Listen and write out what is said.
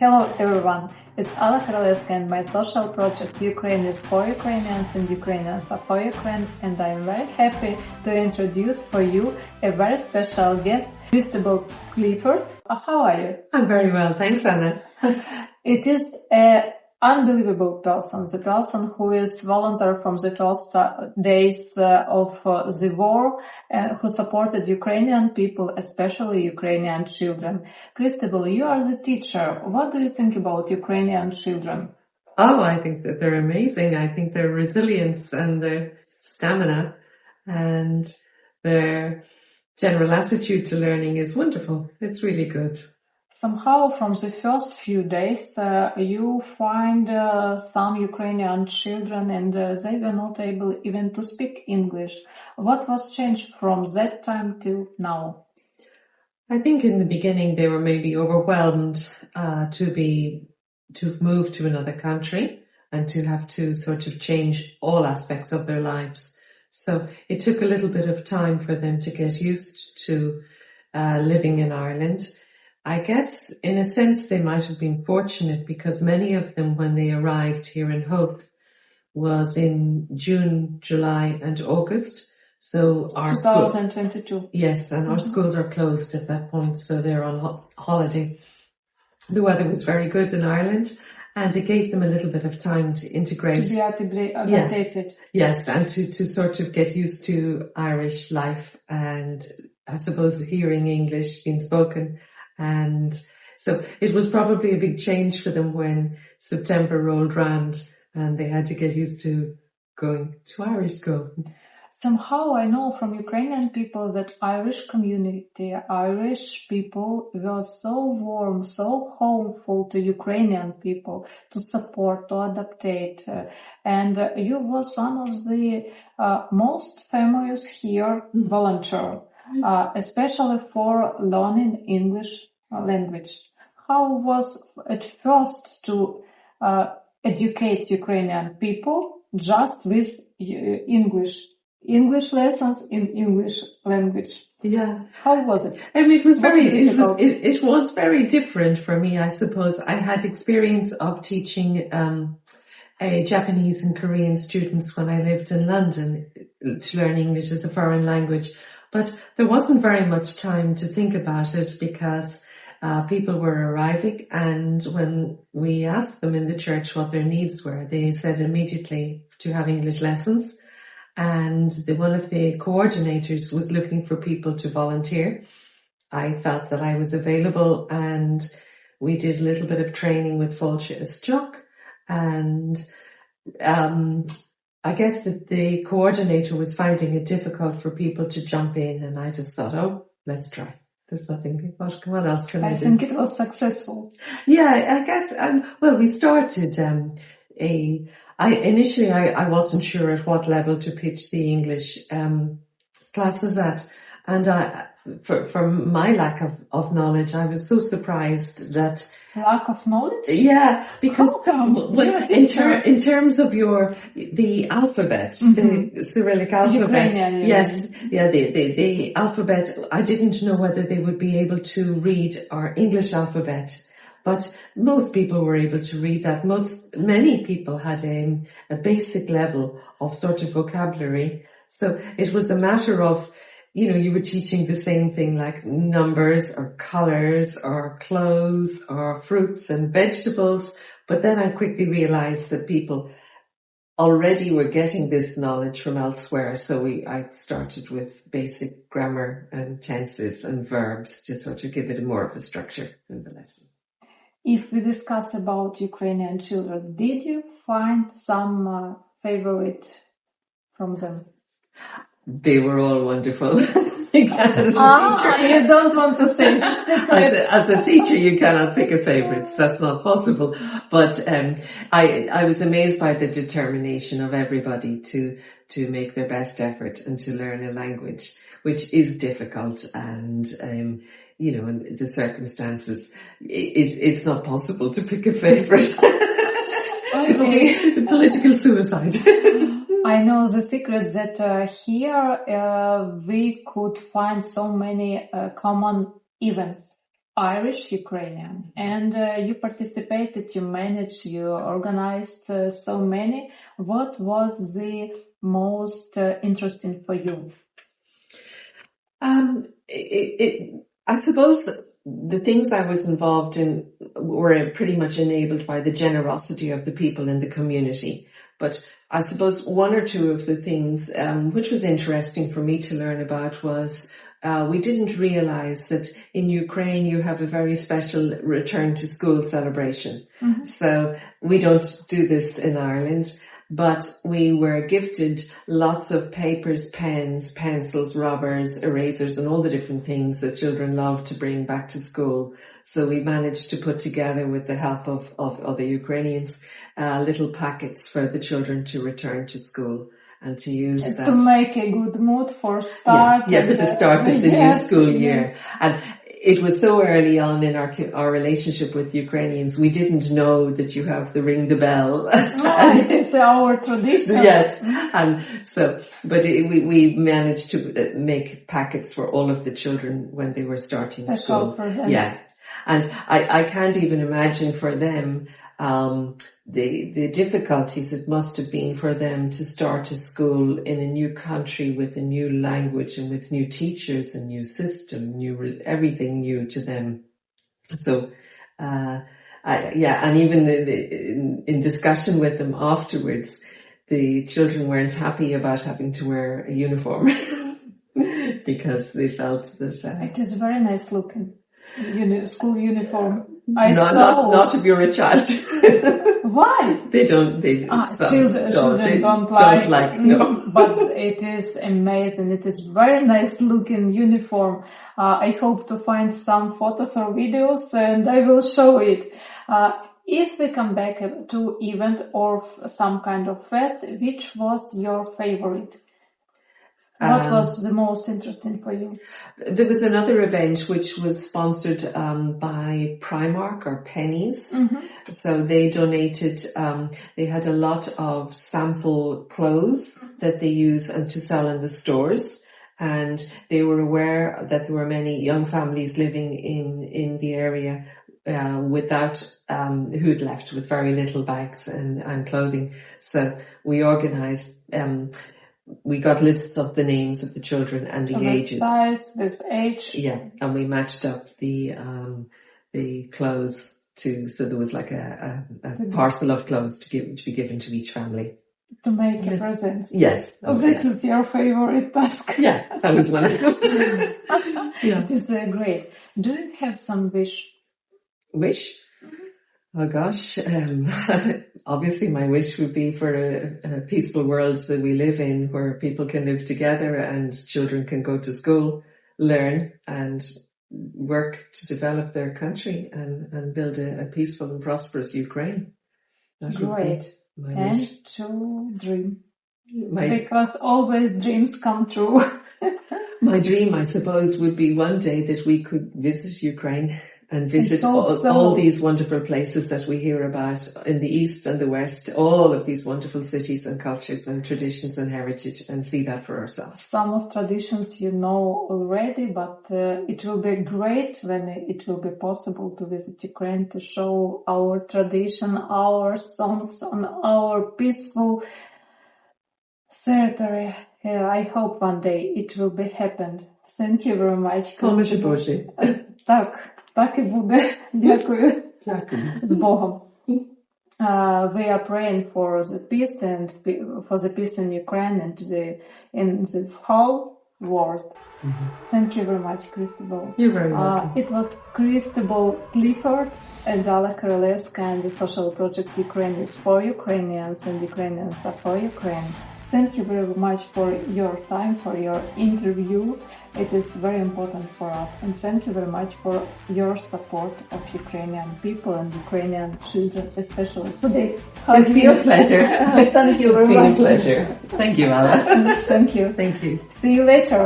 Hello everyone, it's Alla Korolevska and my social project Ukraine is for Ukrainians and Ukrainians are for Ukraine, and I'm very happy to introduce for you a very special guest, Christabel Clifford. How are you? I'm very well, thanks Anna. It is an unbelievable person, the person who is volunteer from the first days of the war, who supported Ukrainian people, especially Ukrainian children. Christabel, you are the teacher. What do you think about Ukrainian children? Oh, I think that they're amazing. I think their resilience and their stamina and their general attitude to learning is wonderful. It's really good. Somehow from the first few days you find some Ukrainian children and they were not able even to speak English. What was changed from that time till now? I think in the beginning they were maybe overwhelmed to move to another country and to have to sort of change all aspects of their lives. So it took a little bit of time for them to get used to living in Ireland. I guess in a sense they might have been fortunate because many of them when they arrived here in Howth was in June, July and August. So our 2022. Yes, and our schools are closed at that point, so they're on holiday. The weather was very good in Ireland and it gave them a little bit of time to integrate. To be adapted. Yeah. Yes, and to sort of get used to Irish life and I suppose hearing English being spoken. And so it was probably a big change for them when September rolled round and they had to get used to going to Irish school. Somehow I know from Ukrainian people that Irish community, Irish people were so warm, so homeful to Ukrainian people, to support, to adaptate. And you was one of the most famous here volunteer, especially for learning English language. How was at first to educate Ukrainian people just with English lessons in English language? Yeah. How was it? I mean, it was very different for me, I suppose. I had experience of teaching Japanese and Korean students when I lived in London to learn English as a foreign language. But there wasn't very much time to think about it because people were arriving, and when we asked them in the church what their needs were, they said immediately to have English lessons. And one of the coordinators was looking for people to volunteer. I felt that I was available and we did a little bit of training with Fáilte Isteach, and I guess that the coordinator was finding it difficult for people to jump in, and I just thought, oh, let's try. There's nothing, what else can I do? I think it was successful. Yeah, I guess, well, we started Initially I wasn't sure at what level to pitch the English classes at, and from my lack of knowledge, I was so surprised that... Lack of knowledge? Yeah, because in terms of the alphabet, the Cyrillic alphabet, Ukrainian, yes, yeah, the alphabet, I didn't know whether they would be able to read our English alphabet. But most people were able to read that. Many people had a basic level of sort of vocabulary. So it was a matter of, you were teaching the same thing like numbers or colors or clothes or fruits and vegetables. But then I quickly realized that people already were getting this knowledge from elsewhere. So I started with basic grammar and tenses and verbs to sort of give it more of a structure in the lesson. If we discuss about Ukrainian children, did you find some favorite from them? They were all wonderful. You don't want to say as a teacher, you cannot pick a favorite. That's not possible. But I was amazed by the determination of everybody to make their best effort and to learn a language, which is difficult and in the circumstances, it's not possible to pick a favorite. Okay. Political suicide. I know the secret that here we could find so many common events Irish-Ukrainian, and you participated, you managed, you organized so many. What was the most interesting for you? I suppose the things I was involved in were pretty much enabled by the generosity of the people in the community. But I suppose one or two of the things which was interesting for me to learn about was we didn't realize that in Ukraine you have a very special return to school celebration. Mm-hmm. So we don't do this in Ireland. But we were gifted lots of papers, pens, pencils, rubbers, erasers, and all the different things that children love to bring back to school. So we managed to put together, with the help of the Ukrainians, little packets for the children to return to school and to use that. To make a good mood for start. Yeah, for the start of the new school year. And it was so early on in our relationship with Ukrainians, we didn't know that you have the ring the bell. It is our tradition. Yes, and so, but we managed to make packets for all of the children when they were starting school. Yeah, and I can't even imagine for them the difficulties it must have been for them to start a school in a new country with a new language and with new teachers and new system, everything new to them. So, and even in discussion with them afterwards, the children weren't happy about having to wear a uniform because they felt that it is very nice looking school uniform. Not if you're a child. Why? They don't. Children don't like. No. But it is amazing. It is very nice looking uniform. I hope to find some photos or videos, and I will show it. If we come back to event or some kind of fest, which was your favorite? What was the most interesting for you? There was another event which was sponsored by Primark or Pennies. Mm-hmm. So they donated, they had a lot of sample clothes that they use and to sell in the stores. And they were aware that there were many young families living in the area who'd left with very little bags and clothing. So we organized, we got lists of the names of the children and the ages. Size, this age. Yeah, and we matched up the clothes so there was like a parcel of clothes to be given to each family. To make a present. Yes. This is your favorite task. Yeah, that was one of them. Yeah. It is great. Do you have some wish? Wish? Oh gosh, obviously my wish would be for a peaceful world that we live in, where people can live together and children can go to school, learn and work to develop their country and build a peaceful and prosperous Ukraine. That Great. Would be my wish. And to dream. Because always dreams come true. My dream, I suppose, would be one day that we could visit Ukraine and visit all these wonderful places that we hear about in the East and the West, all of these wonderful cities and cultures and traditions and heritage, and see that for ourselves. Some of traditions you know already, but it will be great when it will be possible to visit Ukraine to show our tradition, our songs on our peaceful territory. I hope one day it will be happened. Thank you very much. Поможе Божі. Так і буде. Дякую. З Богом. We are praying for the peace and for the peace in Ukraine and in the whole world. Mm-hmm. Thank you very much, Christabel. You're very welcome. It was Christabel Clifford and Alla Korolevska and the social project Ukraine is for Ukrainians and Ukrainians are for Ukraine. Thank you very much for your time, for your interview. It is very important for us. And thank you very much for your support of Ukrainian people and Ukrainian children, especially today. It's been a pleasure. Thank you very much. It's been a pleasure. Thank you, Alla. Thank you. Thank you. See you later.